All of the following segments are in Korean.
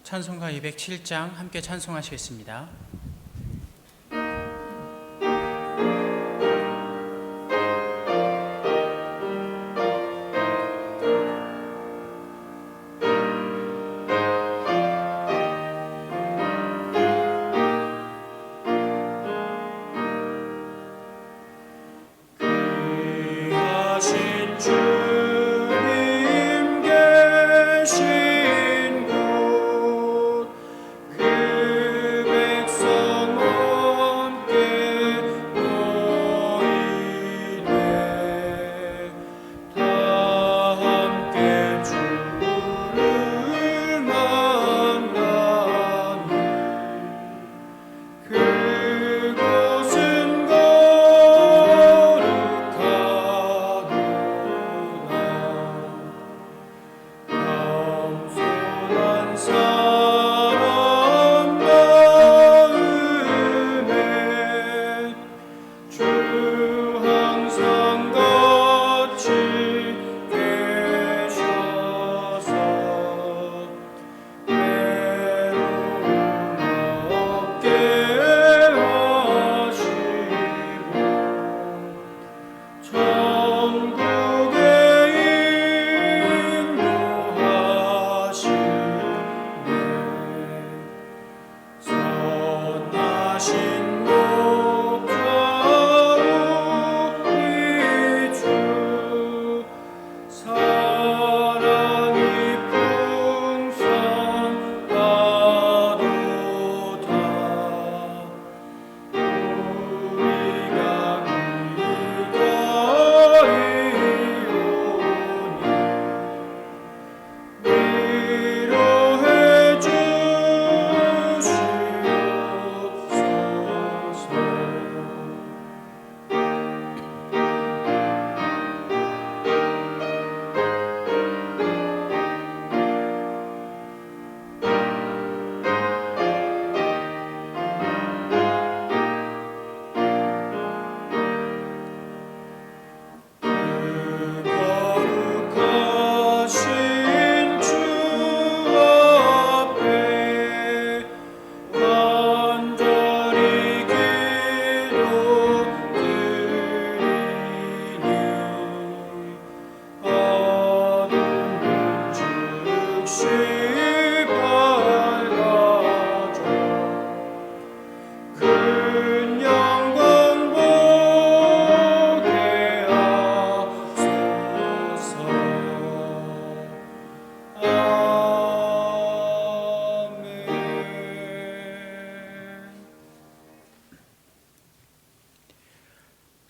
찬송가 207장 함께 찬송하시겠습니다.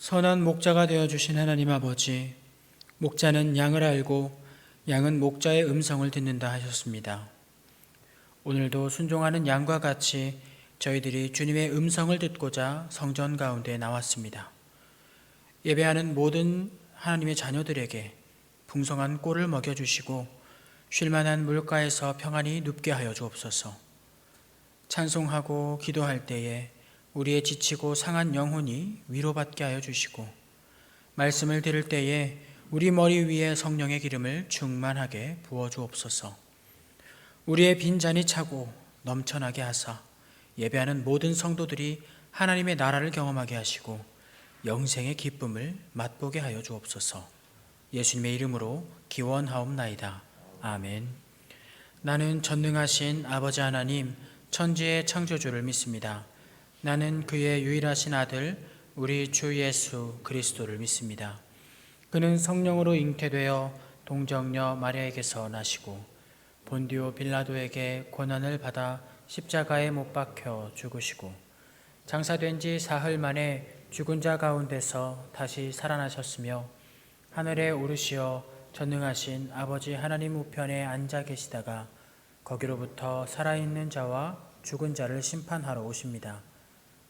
선한 목자가 되어주신 하나님 아버지, 목자는 양을 알고 양은 목자의 음성을 듣는다 하셨습니다. 오늘도 순종하는 양과 같이 저희들이 주님의 음성을 듣고자 성전 가운데 나왔습니다. 예배하는 모든 하나님의 자녀들에게 풍성한 꼴을 먹여주시고 쉴만한 물가에서 평안히 눕게 하여 주옵소서. 찬송하고 기도할 때에 우리의 지치고 상한 영혼이 위로받게 하여 주시고, 말씀을 들을 때에 우리 머리 위에 성령의 기름을 충만하게 부어 주옵소서. 우리의 빈잔이 차고 넘쳐나게 하사 예배하는 모든 성도들이 하나님의 나라를 경험하게 하시고 영생의 기쁨을 맛보게 하여 주옵소서. 예수님의 이름으로 기원하옵나이다. 아멘. 나는 전능하신 아버지 하나님, 천지의 창조주를 믿습니다. 나는 그의 유일하신 아들 우리 주 예수 그리스도를 믿습니다. 그는 성령으로 잉태되어 동정녀 마리아에게서 나시고 본디오 빌라도에게 고난을 받아 십자가에 못 박혀 죽으시고 장사된 지 사흘 만에 죽은 자 가운데서 다시 살아나셨으며 하늘에 오르시어 전능하신 아버지 하나님 우편에 앉아 계시다가 거기로부터 살아있는 자와 죽은 자를 심판하러 오십니다.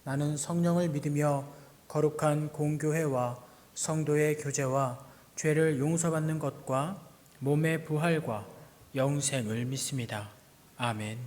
나는 성령을 믿으며 거룩한 공교회와 성도의 교제와 죄를 용서받는 것과 몸의 부활과 영생을 믿습니다. 아멘.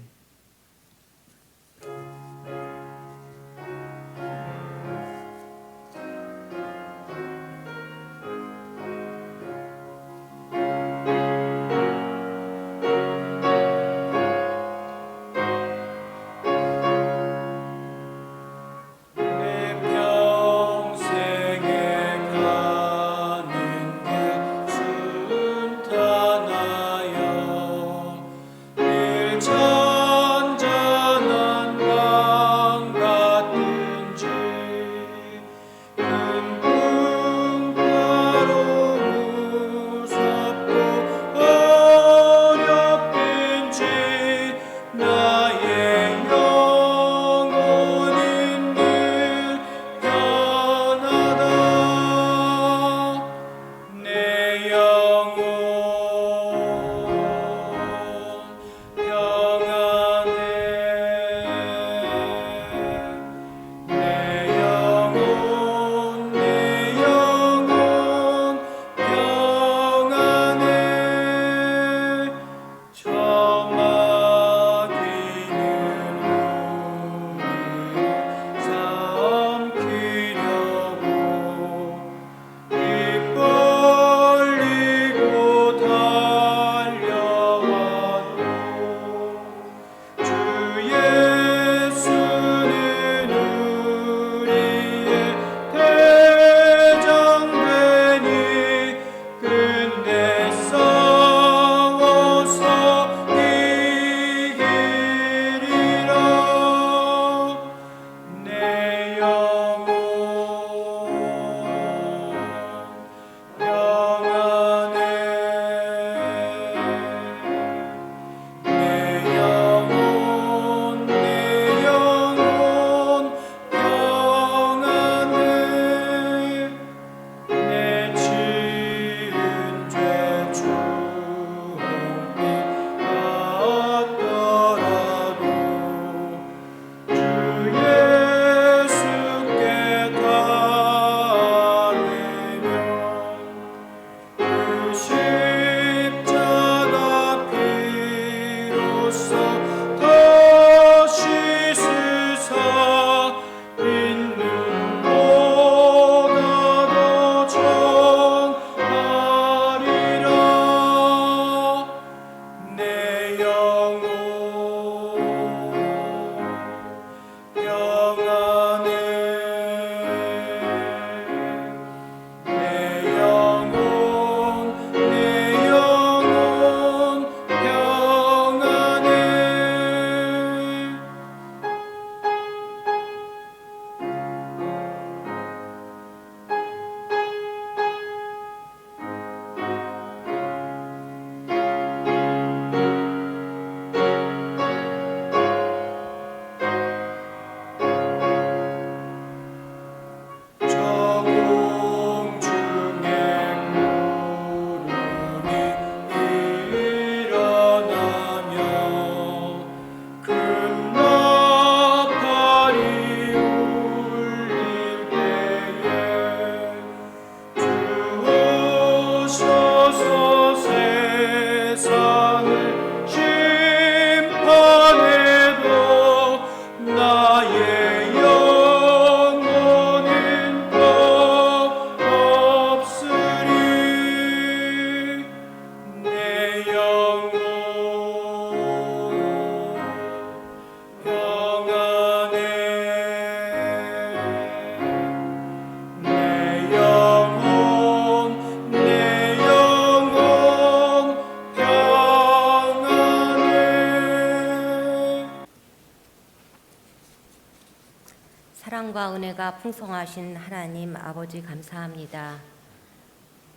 사랑과 은혜가 풍성하신 하나님 아버지 감사합니다.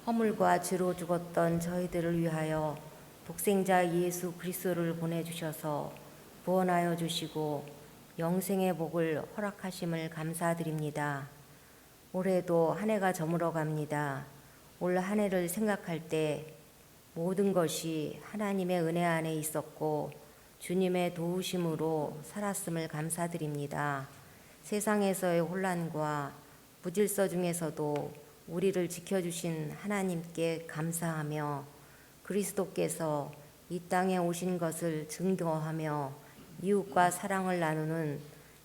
허물과 죄로 죽었던 저희들을 위하여 독생자 예수 그리스도를 보내주셔서 구원하여 주시고 영생의 복을 허락하심을 감사드립니다. 올해도 한 해가 저물어 갑니다. 올 한 해를 생각할 때 모든 것이 하나님의 은혜 안에 있었고 주님의 도우심으로 살았음을 감사드립니다. 세상에서의 혼란과 무질서 중에서도 우리를 지켜주신 하나님께 감사하며 그리스도께서 이 땅에 오신 것을 증거하며 이웃과 사랑을 나누는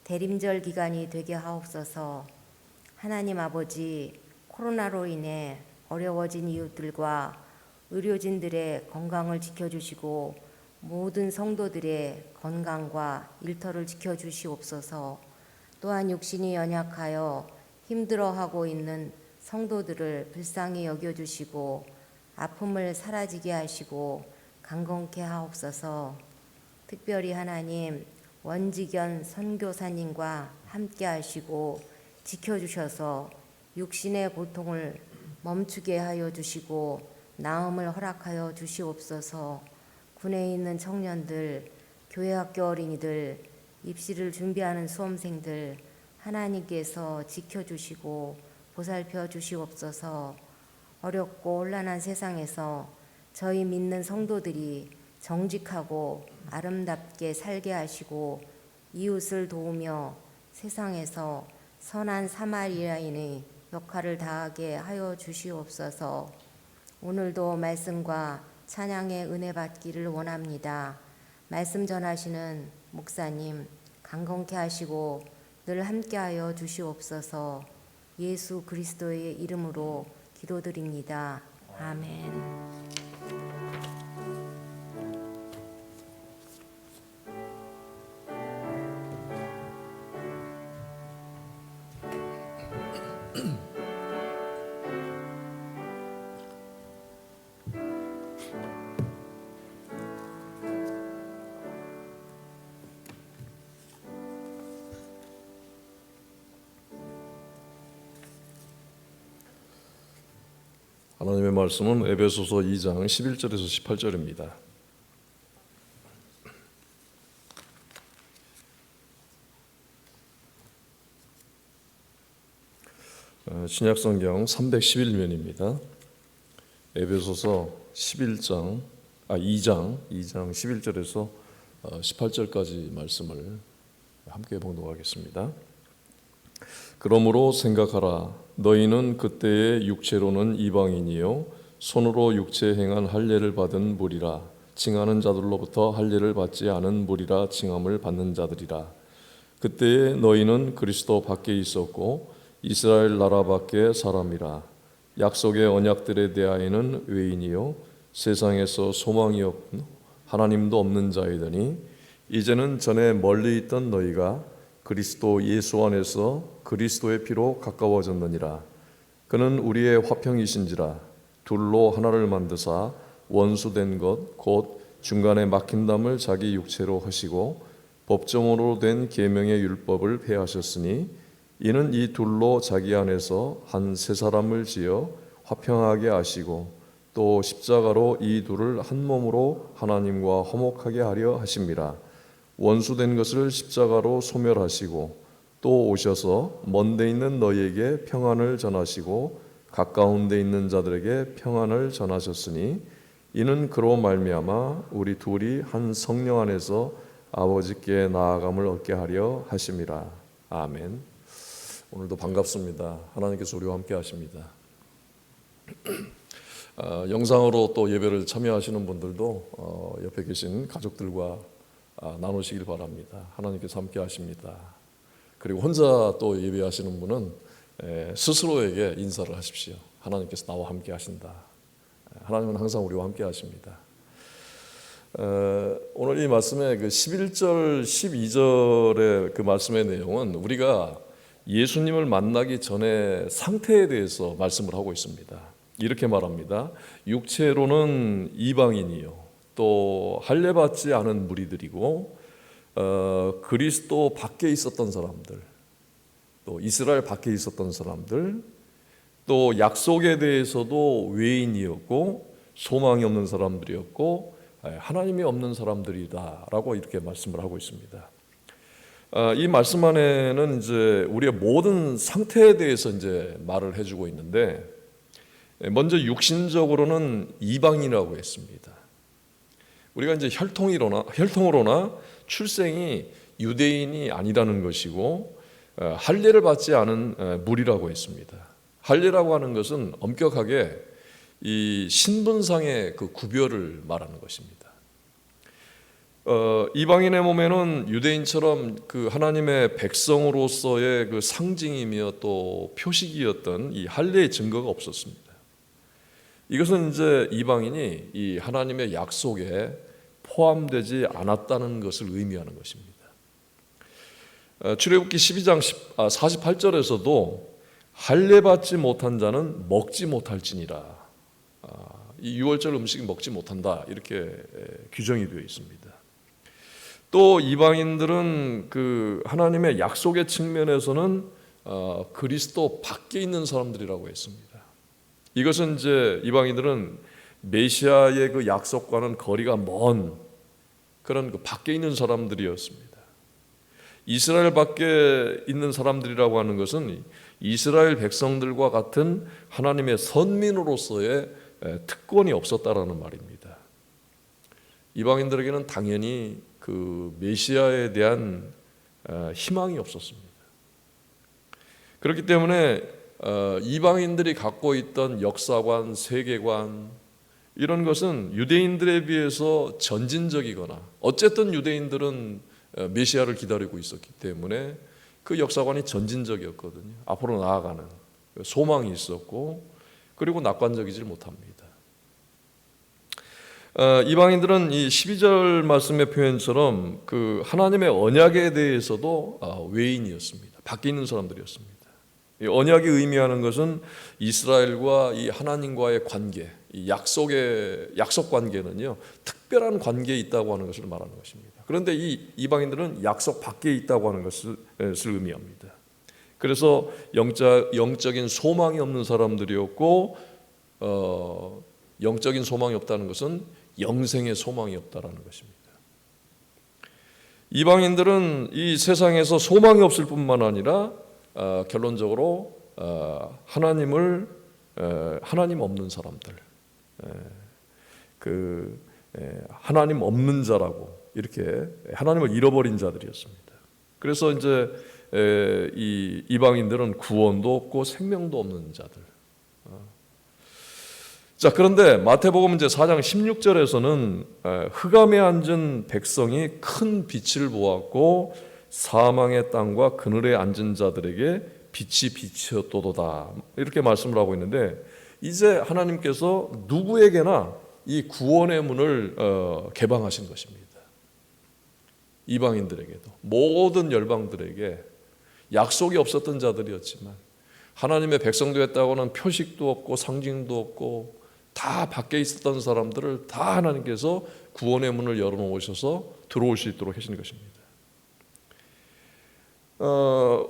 대림절 기간이 되게 하옵소서. 하나님 아버지, 코로나로 인해 어려워진 이웃들과 의료진들의 건강을 지켜주시고 모든 성도들의 건강과 일터를 지켜주시옵소서. 또한 육신이 연약하여 힘들어하고 있는 성도들을 불쌍히 여겨주시고 아픔을 사라지게 하시고 강건케 하옵소서. 특별히 하나님 원지견 선교사님과 함께 하시고 지켜주셔서 육신의 고통을 멈추게 하여 주시고 나음을 허락하여 주시옵소서. 군에 있는 청년들, 교회 학교 어린이들, 입시를 준비하는 수험생들 하나님께서 지켜주시고 보살펴 주시옵소서. 어렵고 혼란한 세상에서 저희 믿는 성도들이 정직하고 아름답게 살게 하시고 이웃을 도우며 세상에서 선한 사마리아인의 역할을 다하게 하여 주시옵소서. 오늘도 말씀과 찬양의 은혜 받기를 원합니다. 말씀 전하시는 목사님 강건케 하시고 늘 함께하여 주시옵소서. 예수 그리스도의 이름으로 기도드립니다. 아멘. 하나님의 말씀은 에베소서 2장 11절에서 18절입니다. 신약성경 311면입니다. 에베소서 2장 11절에서 18절까지 말씀을 함께 봉독하겠습니다. 그러므로 생각하라. 너희는 그때의 육체로는 이방인이요 손으로 육체 행한 할례를 받은 무리라. 칭하는 자들로부터 할례를 받지 않은 무리라 칭함을 받는 자들이라. 그때에 너희는 그리스도 밖에 있었고 이스라엘 나라 밖의 사람이라. 약속의 언약들에 대하여는 외인이요 세상에서 소망이 없고 하나님도 없는 자이더니 이제는 전에 멀리 있던 너희가 그리스도 예수 안에서 그리스도의 피로 가까워졌느니라. 그는 우리의 화평이신지라. 둘로 하나를 만드사 원수된 것 곧 중간에 막힌 담을 자기 육체로 하시고 법정으로 된 계명의 율법을 폐하셨으니 이는 이 둘로 자기 안에서 한 세 사람을 지어 화평하게 하시고 또 십자가로 이 둘을 한 몸으로 하나님과 화목하게 하려 하심이라. 원수된 것을 십자가로 소멸하시고 또 오셔서 먼데 있는 너희에게 평안을 전하시고 가까운 데 있는 자들에게 평안을 전하셨으니 이는 그로 말미암아 우리 둘이 한 성령 안에서 아버지께 나아감을 얻게 하려 하심이라. 아멘. 오늘도 반갑습니다. 하나님께서 우리와 함께 하십니다. 영상으로 또 예배를 참여하시는 분들도 옆에 계신 가족들과 나누시길 바랍니다. 하나님께서 함께 하십니다. 그리고 혼자 또 예배하시는 분은 스스로에게 인사를 하십시오. 하나님께서 나와 함께 하신다. 하나님은 항상 우리와 함께 하십니다. 오늘 이 말씀의 그 11절, 12절의 그 말씀의 내용은 우리가 예수님을 만나기 전의 상태에 대해서 말씀을 하고 있습니다. 이렇게 말합니다. 육체로는 이방인이요 또 할례받지 않은 무리들이고 그리스도 밖에 있었던 사람들, 또 이스라엘 밖에 있었던 사람들, 또 약속에 대해서도 외인이었고 소망이 없는 사람들이었고 하나님이 없는 사람들이다라고 이렇게 말씀을 하고 있습니다. 이 말씀 안에는 이제 우리의 모든 상태에 대해서 이제 말을 해주고 있는데, 먼저 육신적으로는 이방인이라고 했습니다. 우리가 이제 혈통으로나 출생이 유대인이 아니라는 것이고 할례를 받지 않은 무리라고 했습니다. 할례라고 하는 것은 엄격하게 이 신분상의 그 구별을 말하는 것입니다. 이방인의 몸에는 유대인처럼 그 하나님의 백성으로서의 그 상징이며 또 표식이었던 이 할례의 증거가 없었습니다. 이것은 이제 이방인이 이 하나님의 약속에 포함되지 않았다는 것을 의미하는 것입니다. 출애굽기 12장 48절에서도 할례 받지 못한 자는 먹지 못할지니라, 이 유월절 음식 먹지 못한다, 이렇게 규정이 되어 있습니다. 또 이방인들은 그 하나님의 약속의 측면에서는 그리스도 밖에 있는 사람들이라고 했습니다. 이것은 이제 이방인들은 메시아의 그 약속과는 거리가 먼 그런 그 밖에 있는 사람들이었습니다. 이스라엘 밖에 있는 사람들이라고 하는 것은 이스라엘 백성들과 같은 하나님의 선민으로서의 특권이 없었다라는 말입니다. 이방인들에게는 당연히 그 메시아에 대한 희망이 없었습니다. 그렇기 때문에 이방인들이 갖고 있던 역사관, 세계관, 이런 것은 유대인들에 비해서 전진적이거나, 어쨌든 유대인들은 메시아를 기다리고 있었기 때문에 그 역사관이 전진적이었거든요. 앞으로 나아가는 소망이 있었고, 그리고 낙관적이지 못합니다. 이방인들은 이 12절 말씀의 표현처럼 그 하나님의 언약에 대해서도 외인이었습니다. 밖에 있는 사람들이었습니다. 이 언약이 의미하는 것은 이스라엘과 이 하나님과의 관계, 이 약속 관계는요, 특별한 관계에 있다고 하는 것을 말하는 것입니다. 그런데 이 이방인들은 약속 밖에 있다고 하는 것을 의미합니다. 그래서 영적인 소망이 없는 사람들이었고, 영적인 소망이 없다는 것은 영생의 소망이 없다라는 것입니다. 이방인들은 이 세상에서 소망이 없을 뿐만 아니라 결론적으로 하나님 없는 사람들, 하나님 없는 자라고, 이렇게 하나님을 잃어버린 자들이었습니다. 그래서 이제 이 이방인들은 구원도 없고 생명도 없는 자들. 자, 그런데 마태복음 이제 4장 16절에서는 흑암에 앉은 백성이 큰 빛을 보았고 사망의 땅과 그늘에 앉은 자들에게 빛이 비치었도다, 이렇게 말씀을 하고 있는데, 이제 하나님께서 누구에게나 이 구원의 문을 개방하신 것입니다. 이방인들에게도, 모든 열방들에게, 약속이 없었던 자들이었지만 하나님의 백성도 했다고는 표식도 없고 상징도 없고 다 밖에 있었던 사람들을 다 하나님께서 구원의 문을 열어놓으셔서 들어올 수 있도록 하신 것입니다.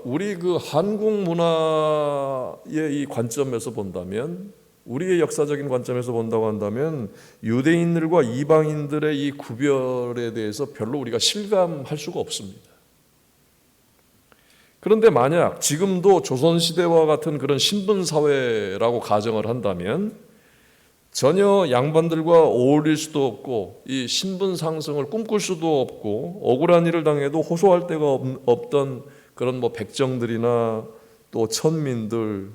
우리 그 한국 문화의 이 관점에서 본다면, 우리의 역사적인 관점에서 본다고 한다면 유대인들과 이방인들의 이 구별에 대해서 별로 우리가 실감할 수가 없습니다. 그런데 만약 지금도 조선시대와 같은 그런 신분사회라고 가정을 한다면 전혀 양반들과 어울릴 수도 없고 이 신분 상승을 꿈꿀 수도 없고 억울한 일을 당해도 호소할 데가 없던 그런 백정들이나 또 천민들,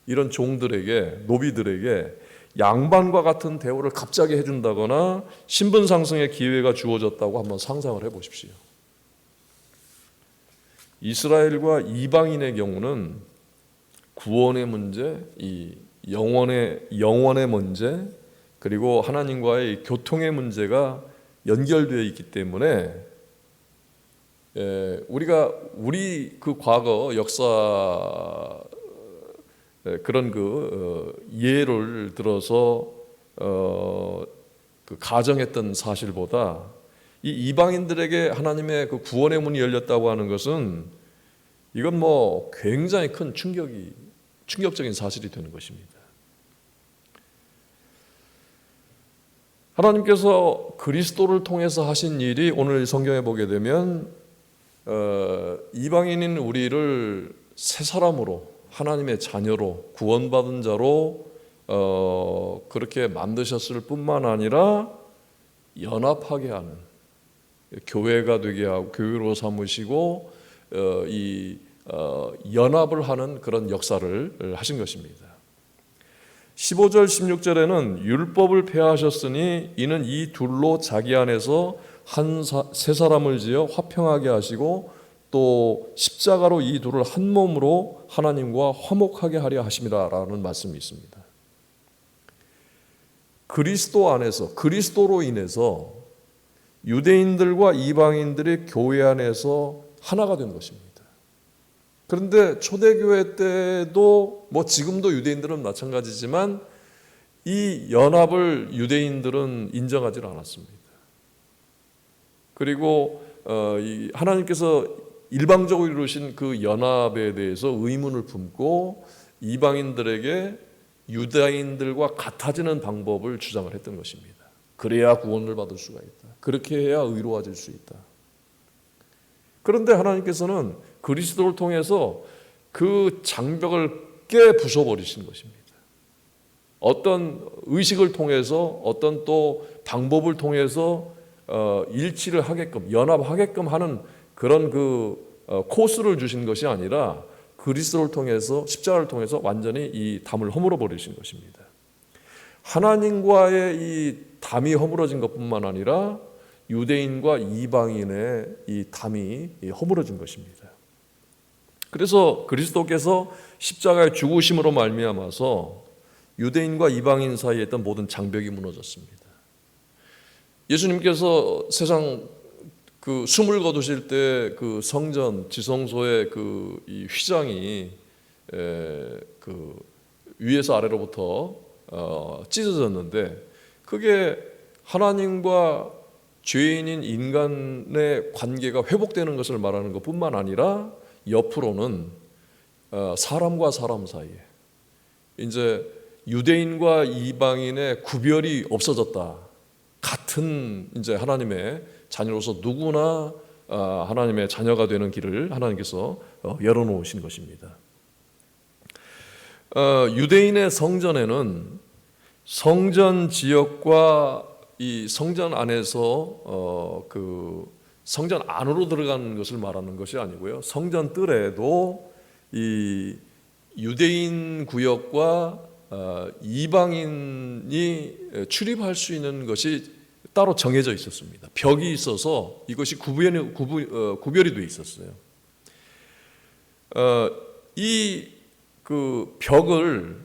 이런 종들에게, 노비들에게 양반과 같은 대우를 갑자기 해준다거나 신분 상승의 기회가 주어졌다고 한번 상상을 해보십시오. 이스라엘과 이방인의 경우는 구원의 문제, 이 영원의 문제, 그리고 하나님과의 교통의 문제가 연결되어 있기 때문에 우리 그 과거 역사 그런 예를 들어서 가정했던 사실보다 이 이방인들에게 하나님의 그 구원의 문이 열렸다고 하는 것은 이건 굉장히 큰 충격적인 사실이 되는 것입니다. 하나님께서 그리스도를 통해서 하신 일이 오늘 성경에 보게 되면 이방인인 우리를 새 사람으로, 하나님의 자녀로, 구원받은 자로 그렇게 만드셨을 뿐만 아니라 연합하게 하는, 교회가 되게 하고 교회로 삼으시고 연합을 하는 그런 역사를 하신 것입니다. 15절 16절에는 율법을 폐하셨으니 이는 이 둘로 자기 안에서 새 사람을 지어 화평하게 하시고 또 십자가로 이 둘을 한 몸으로 하나님과 화목하게 하려 하심이라라는 말씀이 있습니다. 그리스도 안에서, 그리스도로 인해서 유대인들과 이방인들이 교회 안에서 하나가 된 것입니다. 그런데 초대교회 때도 지금도 유대인들은 마찬가지지만 이 연합을 유대인들은 인정하지 않았습니다. 그리고 하나님께서 일방적으로 이루신 그 연합에 대해서 의문을 품고 이방인들에게 유대인들과 같아지는 방법을 주장을 했던 것입니다. 그래야 구원을 받을 수가 있다. 그렇게 해야 의로워질 수 있다. 그런데 하나님께서는 그리스도를 통해서 그 장벽을 깨 부숴버리신 것입니다. 어떤 의식을 통해서, 어떤 또 방법을 통해서 일치를 하게끔, 연합하게끔 하는 그런 코스를 주신 것이 아니라 그리스도를 통해서, 십자가를 통해서 완전히 이 담을 허물어 버리신 것입니다. 하나님과의 이 담이 허물어진 것뿐만 아니라 유대인과 이방인의 이 담이 허물어진 것입니다. 그래서 그리스도께서 십자가의 죽으심으로 말미암아서 유대인과 이방인 사이에 있던 모든 장벽이 무너졌습니다. 예수님께서 세상 숨을 거두실 때 그 성전 지성소의 이 휘장이 위에서 아래로부터 찢어졌는데 그게 하나님과 죄인인 인간의 관계가 회복되는 것을 말하는 것뿐만 아니라 옆으로는 사람과 사람 사이에 이제 유대인과 이방인의 구별이 없어졌다. 같은 이제 하나님의 자녀로서 누구나 하나님의 자녀가 되는 길을 하나님께서 열어놓으신 것입니다. 유대인의 성전에는 성전 지역과 이 성전 안에서 성전 안으로 들어가는 것을 말하는 것이 아니고요. 성전 뜰에도 이 유대인 구역과 이방인이 출입할 수 있는 것이 따로 정해져 있었습니다. 벽이 있어서 이것이 구별이 돼 있었어요. 이 벽을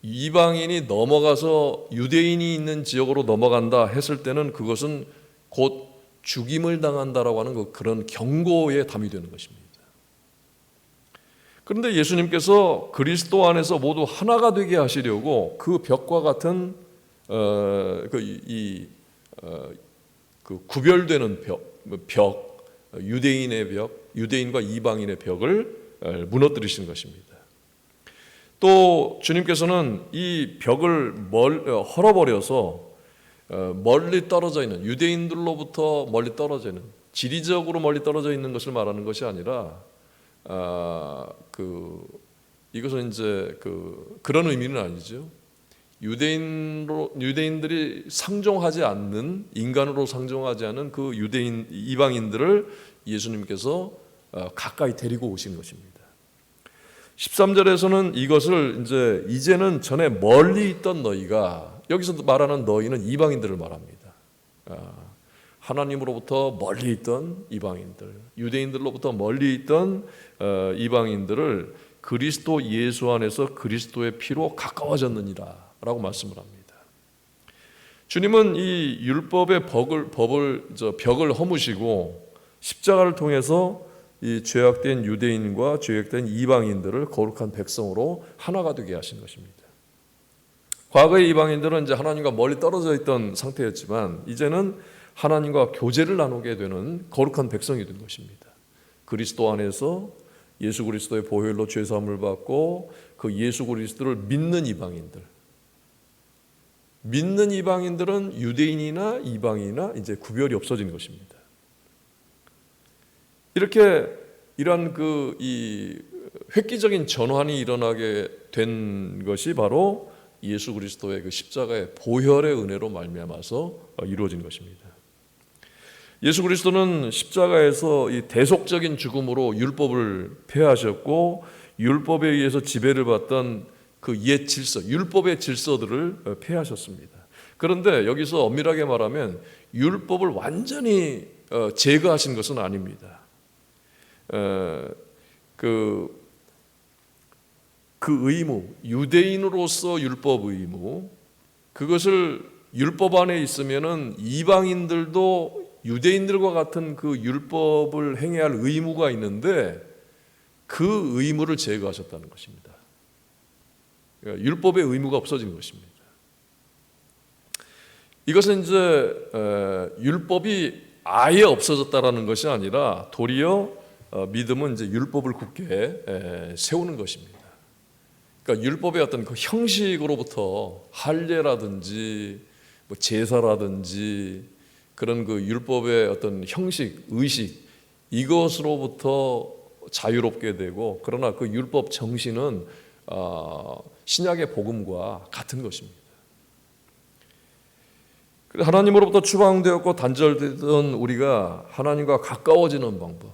이방인이 넘어가서 유대인이 있는 지역으로 넘어간다 했을 때는 그것은 곧 죽임을 당한다라고 하는 그런 경고에 담이 되는 것입니다. 그런데 예수님께서 그리스도 안에서 모두 하나가 되게 하시려고 그 벽과 같은 구별되는 벽, 유대인의 벽, 유대인과 이방인의 벽을 무너뜨리신 것입니다. 또 주님께서는 이 벽을 헐어버려서 멀리 떨어져 있는 유대인들로부터 멀리 떨어져 있는 지리적으로 멀리 떨어져 있는 것을 말하는 것이 아니라 이것은 이제 그런 의미는 아니죠. 유대인들이 상종하지 않는 인간으로 상종하지 않은 그 유대인 이방인들을 예수님께서 가까이 데리고 오신 것입니다. 13절에서는 이것을 이제는 전에 멀리 있던 너희가, 여기서 말하는 너희는 이방인들을 말합니다. 하나님으로부터 멀리 있던 이방인들, 유대인들로부터 멀리 있던 이방인들을 그리스도 예수 안에서 그리스도의 피로 가까워졌느니라 라고 말씀을 합니다. 주님은 이 율법의 벽을 허무시고 십자가를 통해서 이 죄악된 유대인과 죄악된 이방인들을 거룩한 백성으로 하나가 되게 하신 것입니다. 과거의 이방인들은 이제 하나님과 멀리 떨어져 있던 상태였지만 이제는 하나님과 교제를 나누게 되는 거룩한 백성이 된 것입니다. 그리스도 안에서 예수 그리스도의 보혈로 죄 사함을 받고 그 예수 그리스도를 믿는 이방인들은 유대인이나 이방인이나 이제 구별이 없어진 것입니다. 이렇게 이러한 이 획기적인 전환이 일어나게 된 것이 바로 예수 그리스도의 그 십자가의 보혈의 은혜로 말미암아서 이루어진 것입니다. 예수 그리스도는 십자가에서 이 대속적인 죽음으로 율법을 폐하셨고 율법에 의해서 지배를 받던 그 옛 질서, 율법의 질서들을 폐하셨습니다. 그런데 여기서 엄밀하게 말하면 율법을 완전히 제거하신 것은 아닙니다. 그 의무, 유대인으로서 율법 의무, 그것을 율법 안에 있으면은 이방인들도 유대인들과 같은 그 율법을 행해야 할 의무가 있는데 그 의무를 제거하셨다는 것입니다. 그러니까 율법의 의무가 없어진 것입니다. 이것은 이제 율법이 아예 없어졌다라는 것이 아니라 도리어 믿음은 이제 율법을 굳게 세우는 것입니다. 그러니까 율법의 어떤 그 형식으로부터 할례라든지 뭐 제사라든지 그런 그 율법의 어떤 형식, 의식 이것으로부터 자유롭게 되고 그러나 그 율법 정신은 신약의 복음과 같은 것입니다. 하나님으로부터 추방되었고 단절되던 우리가 하나님과 가까워지는 방법,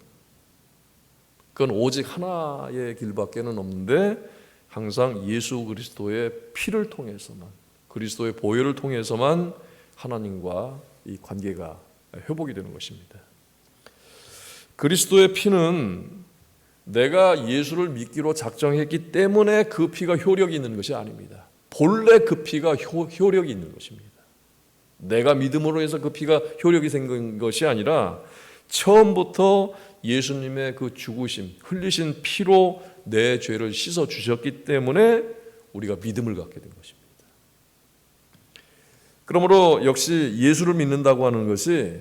그건 오직 하나의 길밖에는 없는데 항상 예수 그리스도의 피를 통해서만, 그리스도의 보혈을 통해서만 하나님과 이 관계가 회복이 되는 것입니다. 그리스도의 피는 내가 예수를 믿기로 작정했기 때문에 그 피가 효력이 있는 것이 아닙니다. 본래 그 피가 효력이 있는 것입니다. 내가 믿음으로 해서 그 피가 효력이 생긴 것이 아니라 처음부터 예수님의 그 죽으심, 흘리신 피로 내 죄를 씻어 주셨기 때문에 우리가 믿음을 갖게 된 것입니다. 그러므로 역시 예수를 믿는다고 하는 것이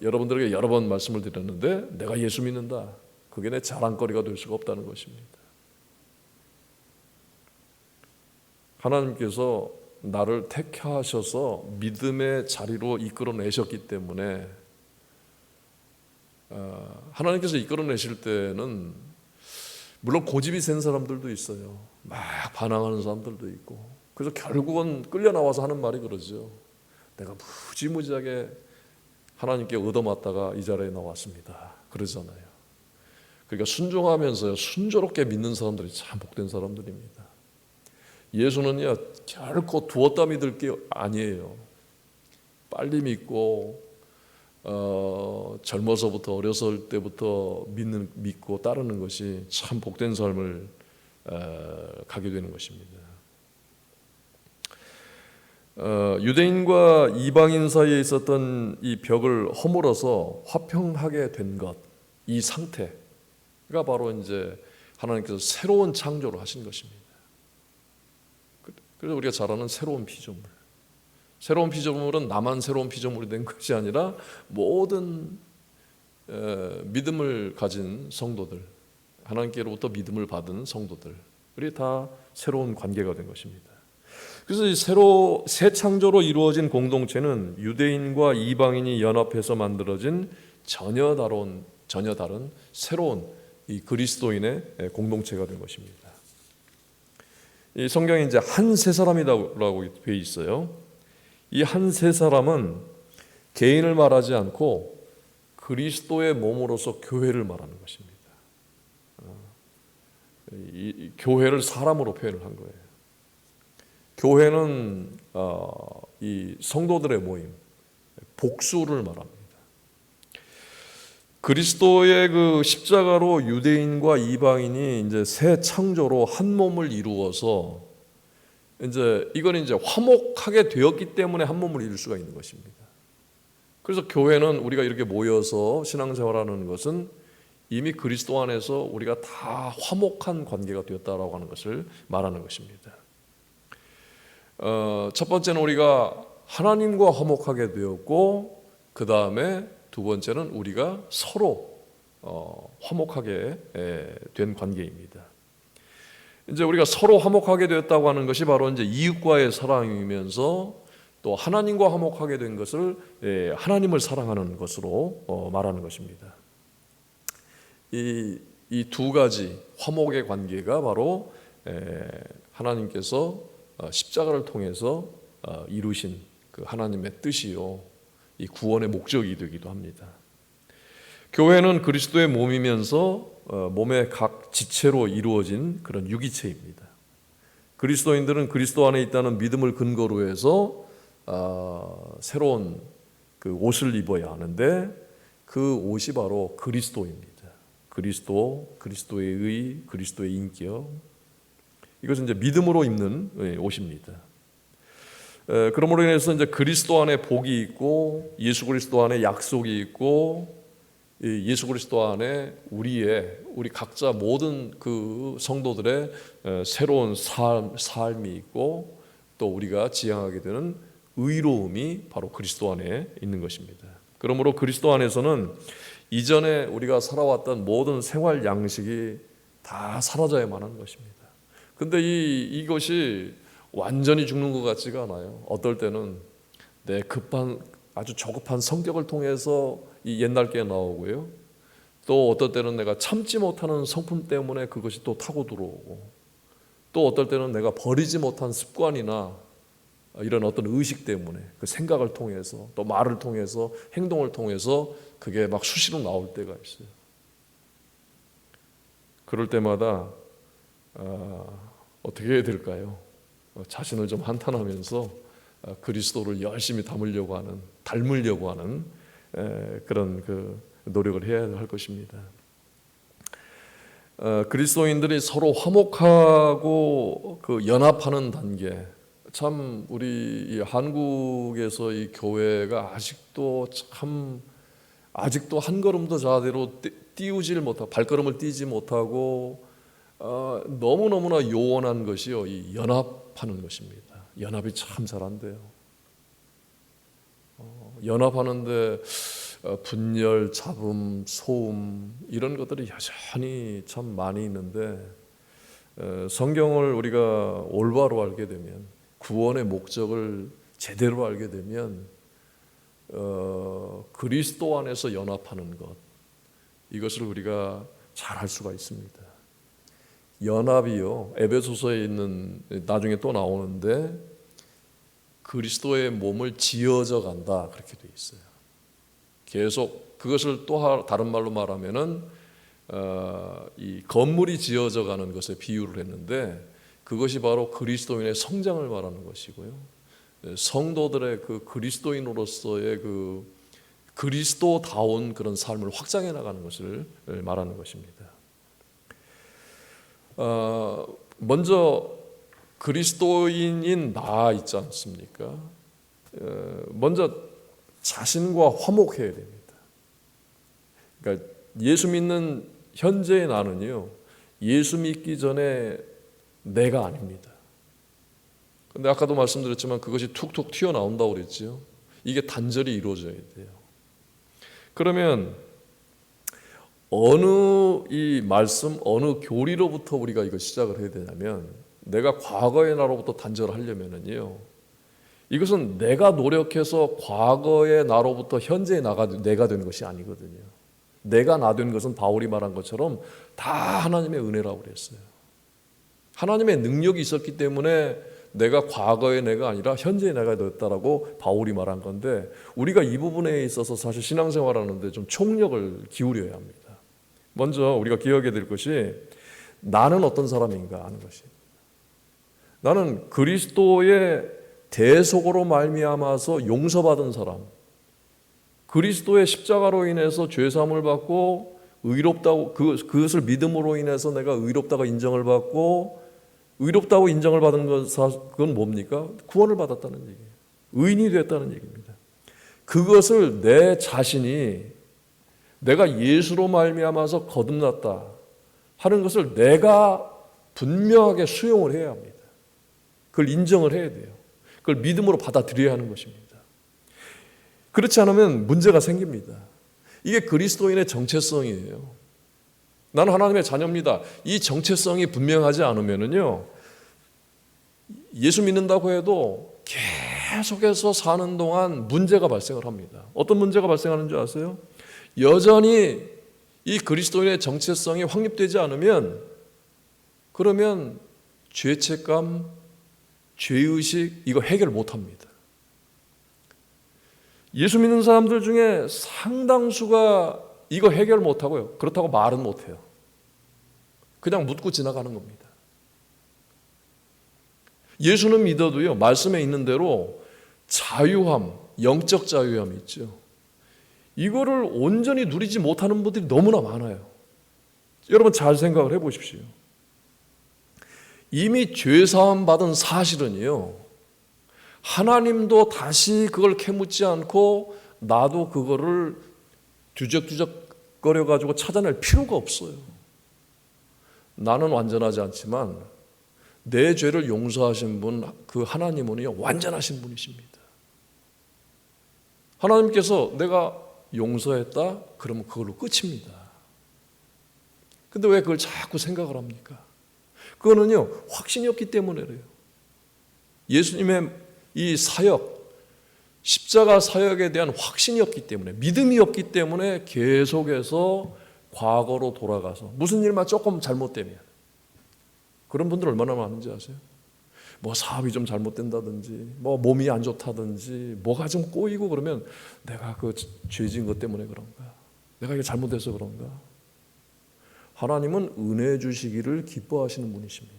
여러분들에게 여러 번 말씀을 드렸는데 내가 예수 믿는다, 그게 내 자랑거리가 될 수가 없다는 것입니다. 하나님께서 나를 택하셔서 믿음의 자리로 이끌어내셨기 때문에 하나님께서 이끌어내실 때는 물론 고집이 센 사람들도 있어요. 막 반항하는 사람들도 있고, 그래서 결국은 끌려 나와서 하는 말이 그러죠. 내가 무지무지하게 하나님께 얻어맞다가 이 자리에 나왔습니다, 그러잖아요. 그러니까 순종하면서요, 순조롭게 믿는 사람들이 참 복된 사람들입니다. 예수는요 결코 두었다 믿을 게 아니에요. 빨리 믿고 젊어서부터, 어렸을 때부터 믿고 따르는 것이 참 복된 삶을 가게 되는 것입니다. 유대인과 이방인 사이에 있었던 이 벽을 허물어서 화평하게 된 것, 이 상태가 바로 이제 하나님께서 새로운 창조를 하신 것입니다. 그래서 우리가 잘 아는 새로운 피조물, 새로운 피조물은 나만 새로운 피조물이 된 것이 아니라 모든 믿음을 가진 성도들, 하나님께로부터 믿음을 받은 성도들이 다 새로운 관계가 된 것입니다. 그래서 이 새 창조로 이루어진 공동체는 유대인과 이방인이 연합해서 만들어진 전혀 다른 새로운 이 그리스도인의 공동체가 된 것입니다. 이 성경에 이제 한 세 사람이라고 되어 있어요. 이 한 세 사람은 개인을 말하지 않고 그리스도의 몸으로서 교회를 말하는 것입니다. 이 교회를 사람으로 표현을 한 거예요. 교회는 이 성도들의 모임, 복수를 말합니다. 그리스도의 그 십자가로 유대인과 이방인이 이제 새 창조로 한 몸을 이루어서 이건 이제 화목하게 되었기 때문에 한 몸을 이룰 수가 있는 것입니다. 그래서 교회는 우리가 이렇게 모여서 신앙생활하는 것은 이미 그리스도 안에서 우리가 다 화목한 관계가 되었다라고 하는 것을 말하는 것입니다. 첫 번째는 우리가 하나님과 화목하게 되었고, 그 다음에 두 번째는 우리가 서로 화목하게 된 관계입니다. 이제 우리가 서로 화목하게 되었다고 하는 것이 바로 이제 이웃과의 사랑이면서 또 하나님과 화목하게 된 것을 하나님을 사랑하는 것으로 말하는 것입니다. 이 두 가지 화목의 관계가 바로 하나님께서 십자가를 통해서 이루신 그 하나님의 뜻이요, 이 구원의 목적이 되기도 합니다. 교회는 그리스도의 몸이면서 몸의 각 지체로 이루어진 그런 유기체입니다. 그리스도인들은 그리스도 안에 있다는 믿음을 근거로 해서 새로운 그 옷을 입어야 하는데 그 옷이 바로 그리스도입니다. 그리스도, 그리스도의 의, 그리스도의 인격, 이것은 이제 믿음으로 입는 옷입니다. 그러므로 인해서 이제 그리스도 안에 복이 있고 예수 그리스도 안에 약속이 있고 예수 그리스도 안에 우리 각자 모든 그 성도들의 새로운 삶이 있고 또 우리가 지향하게 되는 의로움이 바로 그리스도 안에 있는 것입니다. 그러므로 그리스도 안에서는 이전에 우리가 살아왔던 모든 생활 양식이 다 사라져야만 하는 것입니다. 근데 이것이 완전히 죽는 것 같지가 않아요. 어떨 때는 내 아주 저급한 성격을 통해서 이 옛날 게 나오고요. 또 어떨 때는 내가 참지 못하는 성품 때문에 그것이 또 타고 들어오고, 또 어떨 때는 내가 버리지 못한 습관이나 이런 어떤 의식 때문에 그 생각을 통해서 또 말을 통해서 행동을 통해서 그게 막 수시로 나올 때가 있어요. 그럴 때마다 어떻게 해야 될까요? 자신을 좀 한탄하면서 그리스도를 열심히 닮으려고 하는 그런 그 노력을 해야 할 것입니다. 그리스도인들이 서로 화목하고 그 연합하는 단계, 참 우리 이 한국에서 이 교회가 아직도 한 걸음도 제대로 띄우질 못하고 발걸음을 띄지 못하고 너무너무나 요원한 것이요, 이 연합하는 것입니다. 연합이 참 잘 안 돼요. 연합하는데 분열, 잡음, 소음 이런 것들이 여전히 참 많이 있는데 성경을 우리가 올바로 알게 되면, 구원의 목적을 제대로 알게 되면 그리스도 안에서 연합하는 것, 이것을 우리가 잘 할 수가 있습니다. 연합이요, 에베소서에 있는, 나중에 또 나오는데 그리스도의 몸을 지어져 간다, 그렇게 돼 있어요. 계속 그것을 또 다른 말로 말하면은 이 건물이 지어져 가는 것에 비유를 했는데, 그것이 바로 그리스도인의 성장을 말하는 것이고요, 성도들의 그 그리스도인으로서의 그 그리스도다운 그런 삶을 확장해 나가는 것을 말하는 것입니다. 먼저 그리스도인인 나 있지 않습니까? 먼저 자신과 화목해야 됩니다. 그러니까 예수 믿는 현재의 나는요, 예수 믿기 전에 내가 아닙니다. 근데 아까도 말씀드렸지만 그것이 툭툭 튀어나온다고 그랬죠. 이게 단절이 이루어져야 돼요. 그러면 어느 이 말씀, 어느 교리로부터 우리가 이거 시작을 해야 되냐면, 내가 과거의 나로부터 단절하려면은요, 이것은 내가 노력해서 과거의 나로부터 현재의 내가 되는 것이 아니거든요. 내가 나 된 것은 바울이 말한 것처럼 다 하나님의 은혜라고 그랬어요. 하나님의 능력이 있었기 때문에 내가 과거의 내가 아니라 현재의 내가 되었다라고 바울이 말한 건데, 우리가 이 부분에 있어서 사실 신앙생활하는데 좀 총력을 기울여야 합니다. 먼저 우리가 기억해야 될 것이, 나는 어떤 사람인가 하는 것이, 나는 그리스도의 대속으로 말미암아서 용서받은 사람, 그리스도의 십자가로 인해서 죄사함을 받고 의롭다고, 그것을 믿음으로 인해서 내가 의롭다고 인정을 받고, 의롭다고 인정을 받은 그건 뭡니까? 구원을 받았다는 얘기예요. 의인이 됐다는 얘기입니다. 그것을 내 자신이 내가 예수로 말미암아서 거듭났다 하는 것을 내가 분명하게 수용을 해야 합니다. 그걸 인정을 해야 돼요. 그걸 믿음으로 받아들여야 하는 것입니다. 그렇지 않으면 문제가 생깁니다. 이게 그리스도인의 정체성이에요. 나는 하나님의 자녀입니다. 이 정체성이 분명하지 않으면요, 예수 믿는다고 해도 계속해서 사는 동안 문제가 발생을 합니다. 어떤 문제가 발생하는 줄 아세요? 여전히 이 그리스도인의 정체성이 확립되지 않으면, 그러면 죄책감, 죄의식 이거 해결 못합니다. 예수 믿는 사람들 중에 상당수가 이거 해결 못하고요, 그렇다고 말은 못해요. 그냥 묻고 지나가는 겁니다. 예수는 믿어도요, 말씀에 있는 대로 자유함, 영적 자유함이 있죠. 이거를 온전히 누리지 못하는 분들이 너무나 많아요. 여러분 잘 생각을 해보십시오. 이미 죄사함 받은 사실은요, 하나님도 다시 그걸 캐묻지 않고 나도 그거를 뒤적뒤적 거려가지고 찾아낼 필요가 없어요. 나는 완전하지 않지만 내 죄를 용서하신 분, 그 하나님은요, 완전하신 분이십니다. 하나님께서 내가 용서했다? 그러면 그걸로 끝입니다. 근데 왜 그걸 자꾸 생각을 합니까? 그거는요, 확신이 없기 때문에 그래요. 예수님의 이 사역, 십자가 사역에 대한 확신이 없기 때문에, 믿음이 없기 때문에 계속해서 과거로 돌아가서 무슨 일만 조금 잘못되면, 그런 분들 얼마나 많은지 아세요? 뭐 사업이 좀 잘못된다든지, 뭐 몸이 안 좋다든지, 뭐가 좀 꼬이고 그러면 내가 그 죄진 것 때문에 그런가? 내가 이게 잘못해서 그런가? 하나님은 은혜 주시기를 기뻐하시는 분이십니다.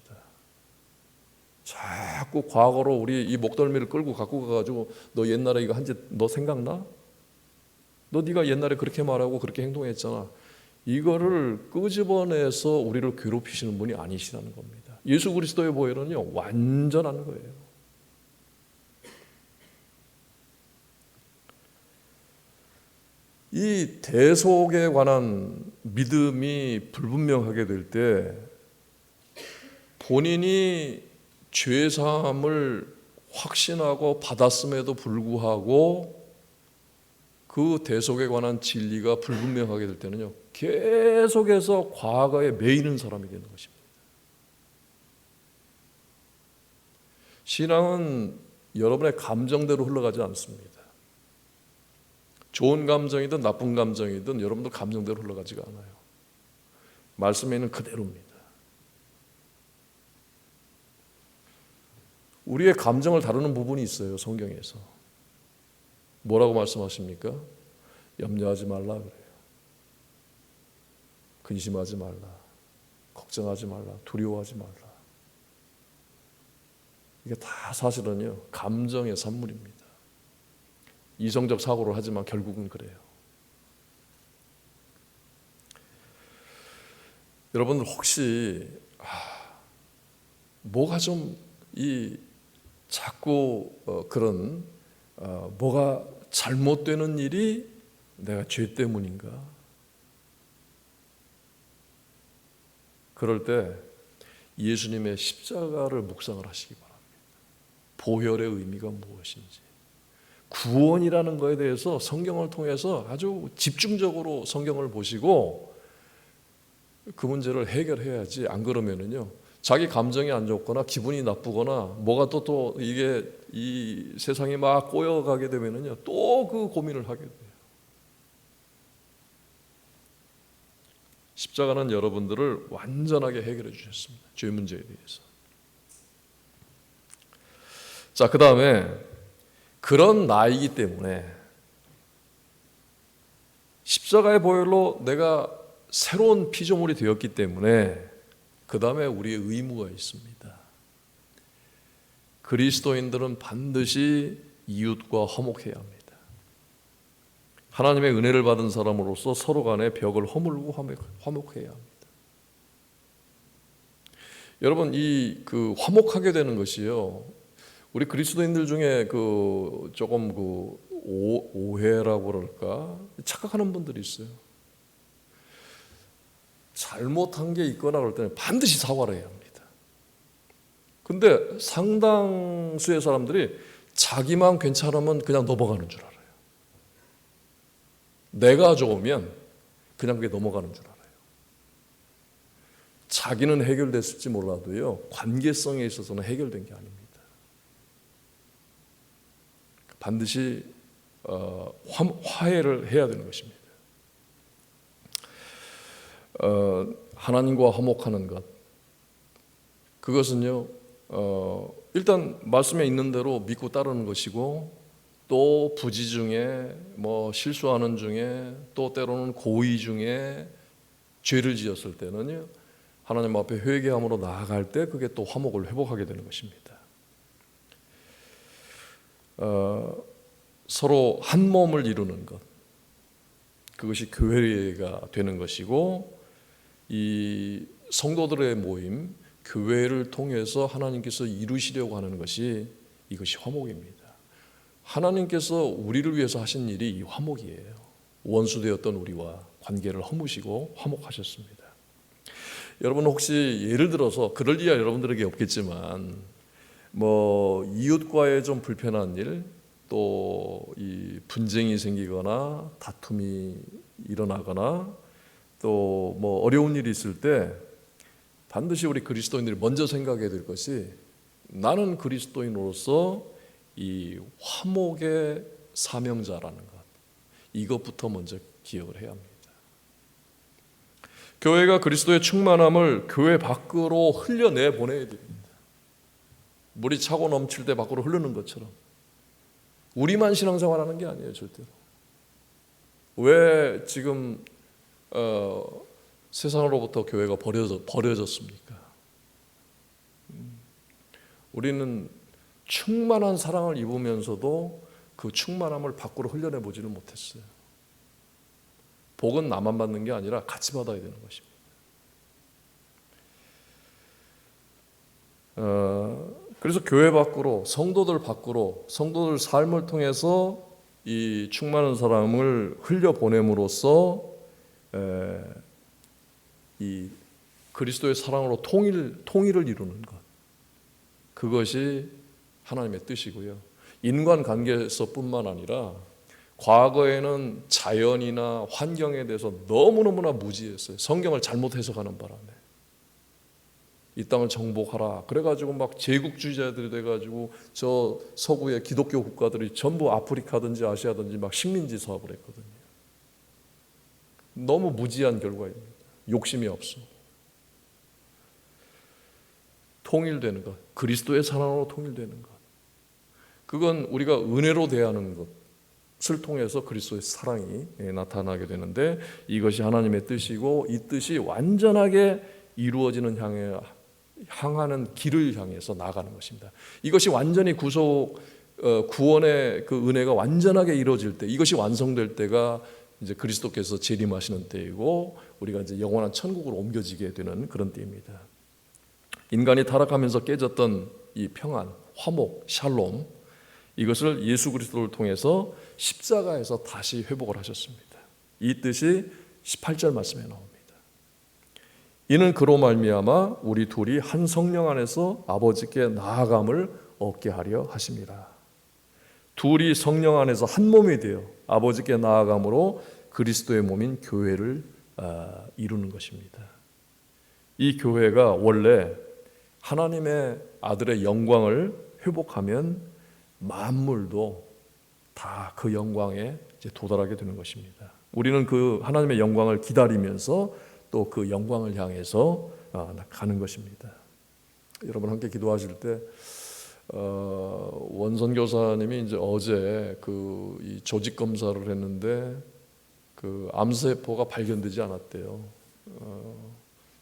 자꾸 과거로 우리 이 목덜미를 끌고 갖고 가가지고 너 옛날에 이거 한지 너 생각나? 너 네가 옛날에 그렇게 말하고 그렇게 행동했잖아. 이거를 끄집어내서 우리를 괴롭히시는 분이 아니시라는 겁니다. 예수 그리스도의 보혈은요, 완전한 거예요. 이 대속에 관한 믿음이 불분명하게 될 때 본인이 죄사함을 확신하고 받았음에도 불구하고 그 대속에 관한 진리가 불분명하게 될 때는요, 계속해서 과거에 매이는 사람이 되는 것입니다. 신앙은 여러분의 감정대로 흘러가지 않습니다. 좋은 감정이든 나쁜 감정이든 여러분들 감정대로 흘러가지가 않아요. 말씀에 있는 그대로입니다. 우리의 감정을 다루는 부분이 있어요, 성경에서. 뭐라고 말씀하십니까? 염려하지 말라 그래요. 근심하지 말라, 걱정하지 말라, 두려워하지 말라. 이게 다 사실은요, 감정의 산물입니다. 이성적 사고를 하지만 결국은 그래요. 여러분들 혹시 뭐가 좀 자꾸 그런 뭐가 잘못되는 일이 내가 죄 때문인가? 그럴 때 예수님의 십자가를 묵상을 하시기 바랍니다. 보혈의 의미가 무엇인지, 구원이라는 것에 대해서 성경을 통해서 아주 집중적으로 성경을 보시고 그 문제를 해결해야지. 안 그러면은요, 자기 감정이 안 좋거나 기분이 나쁘거나 뭐가 또 이게 이 세상이 막 꼬여가게 되면은요, 또 그 고민을 하게 돼요. 십자가는 여러분들을 완전하게 해결해 주셨습니다. 죄 문제에 대해서. 자, 그 다음에 그런 나이기 때문에 십자가의 보혈로 내가 새로운 피조물이 되었기 때문에 그 다음에 우리의 의무가 있습니다. 그리스도인들은 반드시 이웃과 화목해야 합니다. 하나님의 은혜를 받은 사람으로서 서로 간의 벽을 허물고 화목해야 합니다. 여러분, 그 화목하게 되는 것이요, 우리 그리스도인들 중에 조금 오해라고 그럴까, 착각하는 분들이 있어요. 잘못한 게 있거나 그럴 때는 반드시 사과를 해야 합니다. 근데 상당수의 사람들이 자기만 괜찮으면 그냥 넘어가는 줄 알아요. 내가 좋으면 그냥 그게 넘어가는 줄 알아요. 자기는 해결됐을지 몰라도요, 관계성에 있어서는 해결된 게 아닙니다. 반드시 화해를 해야 되는 것입니다. 하나님과 화목하는 것, 그것은요, 일단 말씀에 있는 대로 믿고 따르는 것이고, 또 부지 중에 실수하는 중에, 또 때로는 고의 중에 죄를 지었을 때는요, 하나님 앞에 회개함으로 나아갈 때 그게 또 화목을 회복하게 되는 것입니다. 서로 한 몸을 이루는 것, 그것이 교회가 되는 것이고, 이 성도들의 모임, 교회를 통해서 하나님께서 이루시려고 하는 것이 이것이 화목입니다. 하나님께서 우리를 위해서 하신 일이 이 화목이에요. 원수되었던 우리와 관계를 허무시고 화목하셨습니다. 여러분 혹시 예를 들어서, 그럴 리야 여러분들에게 없겠지만, 이웃과의 좀 불편한 일, 또 이 분쟁이 생기거나 다툼이 일어나거나, 또 어려운 일이 있을 때 반드시 우리 그리스도인들이 먼저 생각해야 될 것이, 나는 그리스도인으로서 이 화목의 사명자라는 것, 이것부터 먼저 기억을 해야 합니다. 교회가 그리스도의 충만함을 교회 밖으로 흘려내 보내야 됩니다. 물이 차고 넘칠 때 밖으로 흐르는 것처럼 우리만 신앙생활하는 게 아니에요, 절대로. 왜 지금 세상으로부터 교회가 버려졌습니까? 우리는 충만한 사랑을 입으면서도 그 충만함을 밖으로 흘려내 보지를 못했어요. 복은 나만 받는 게 아니라 같이 받아야 되는 것입니다. 그래서 교회 밖으로, 성도들 밖으로, 성도들 삶을 통해서 이 충만한 사랑을 흘려보냄으로써 이 그리스도의 사랑으로 통일을 이루는 것, 그것이 하나님의 뜻이고요. 인간관계에서뿐만 아니라 과거에는 자연이나 환경에 대해서 너무너무나 무지했어요. 성경을 잘못 해석하는 바람에 이 땅을 정복하라 그래가지고 막 제국주의자들이 돼가지고 저 서구의 기독교 국가들이 전부 아프리카든지 아시아든지 막 식민지 사업을 했거든요. 너무 무지한 결과입니다. 욕심이 없어. 통일되는 것, 그리스도의 사랑으로 통일되는 것, 그건 우리가 은혜로 대하는 것을 통해서 그리스도의 사랑이 나타나게 되는데, 이것이 하나님의 뜻이고, 이 뜻이 완전하게 이루어지는 향하는 길을 향해서 나아가는 것입니다. 이것이 완전히 구원의 그 은혜가 완전하게 이루어질 때, 이것이 완성될 때가 이제 그리스도께서 재림하시는 때이고, 우리가 이제 영원한 천국으로 옮겨지게 되는 그런 때입니다. 인간이 타락하면서 깨졌던 이 평안, 화목, 샬롬, 이것을 예수 그리스도를 통해서 십자가에서 다시 회복을 하셨습니다. 이 뜻이 18절 말씀에 나옵니다. 이는 그로 말미암아 우리 둘이 한 성령 안에서 아버지께 나아감을 얻게 하려 하심이라. 둘이 성령 안에서 한 몸이 되어 아버지께 나아감으로 그리스도의 몸인 교회를 이루는 것입니다. 이 교회가 원래 하나님의 아들의 영광을 회복하면 만물도 다 그 영광에 이제 도달하게 되는 것입니다. 우리는 그 하나님의 영광을 기다리면서 또 그 영광을 향해서 가는 것입니다. 여러분 함께 기도하실 때 원선 교사님이 이제 어제 이 조직 검사를 했는데 그 암세포가 발견되지 않았대요.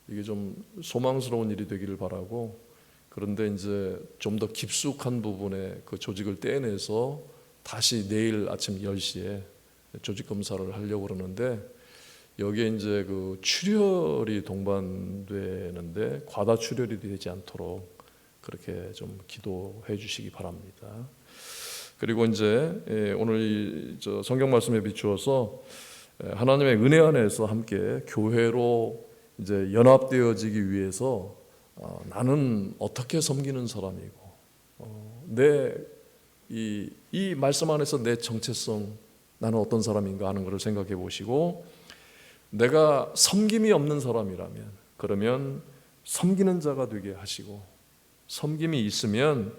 이게 좀 소망스러운 일이 되기를 바라고, 그런데 이제 좀 더 깊숙한 부분에 그 조직을 떼내서 다시 내일 아침 10시에 조직 검사를 하려고 그러는데, 여기에 이제 그 출혈이 동반되는데 과다 출혈이 되지 않도록 그렇게 좀 기도해 주시기 바랍니다. 그리고 이제 오늘 저 성경 말씀에 비추어서 하나님의 은혜 안에서 함께 교회로 이제 연합되어지기 위해서 나는 어떻게 섬기는 사람이고 이 말씀 안에서 내 정체성, 나는 어떤 사람인가 하는 것을 생각해 보시고, 내가 섬김이 없는 사람이라면 그러면 섬기는 자가 되게 하시고, 섬김이 있으면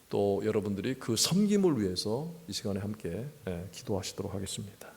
또 여러분들이 그 섬김을 위해서 이 시간에 함께 기도하시도록 하겠습니다.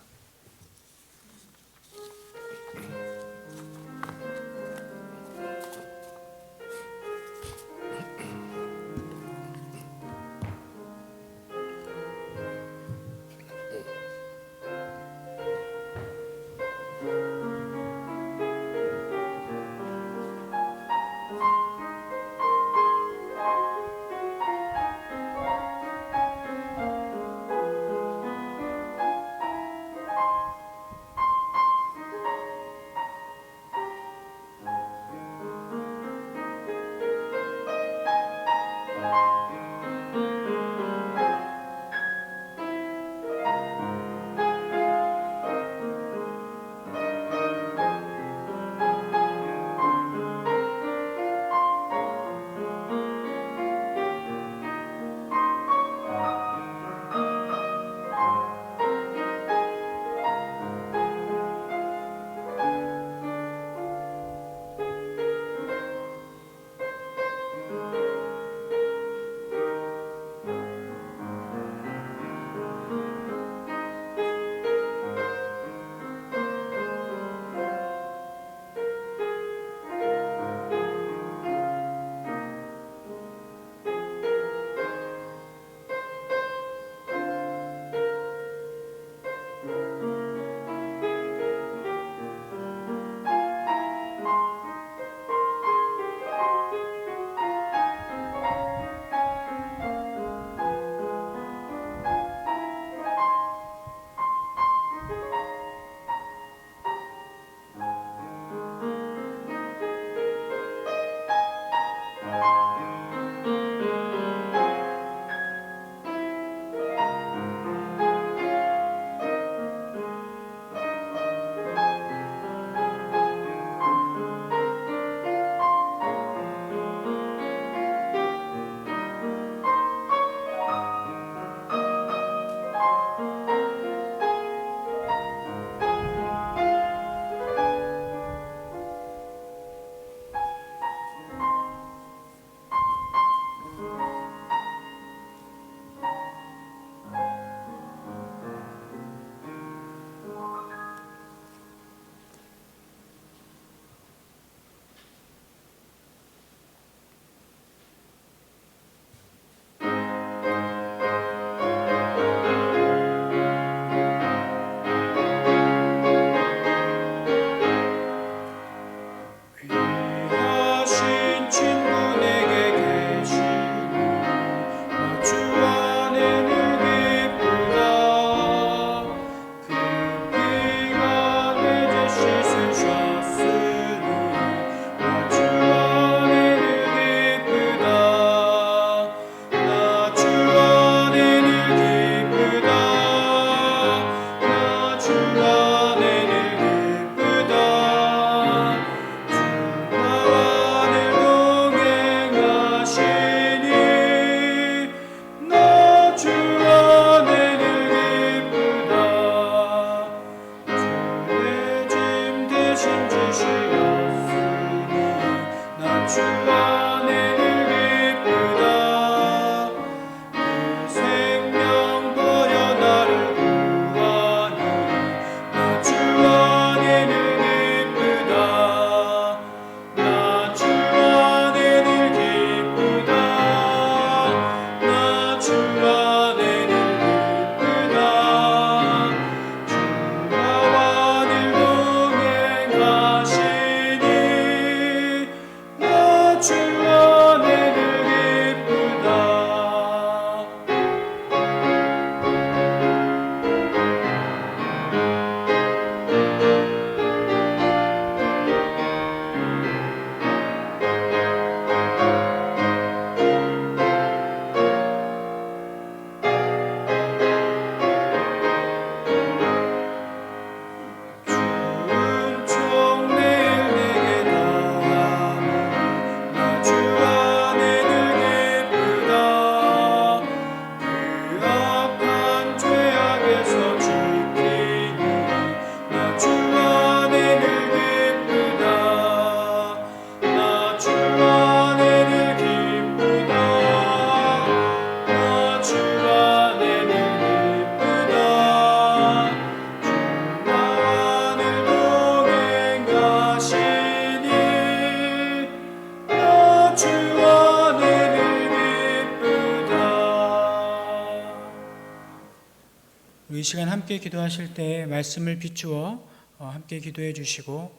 이 시간 함께 기도하실 때 말씀을 비추어 함께 기도해 주시고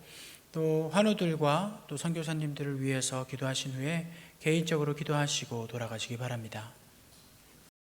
또 환우들과 또 선교사님들을 위해서 기도하신 후에 개인적으로 기도하시고 돌아가시기 바랍니다.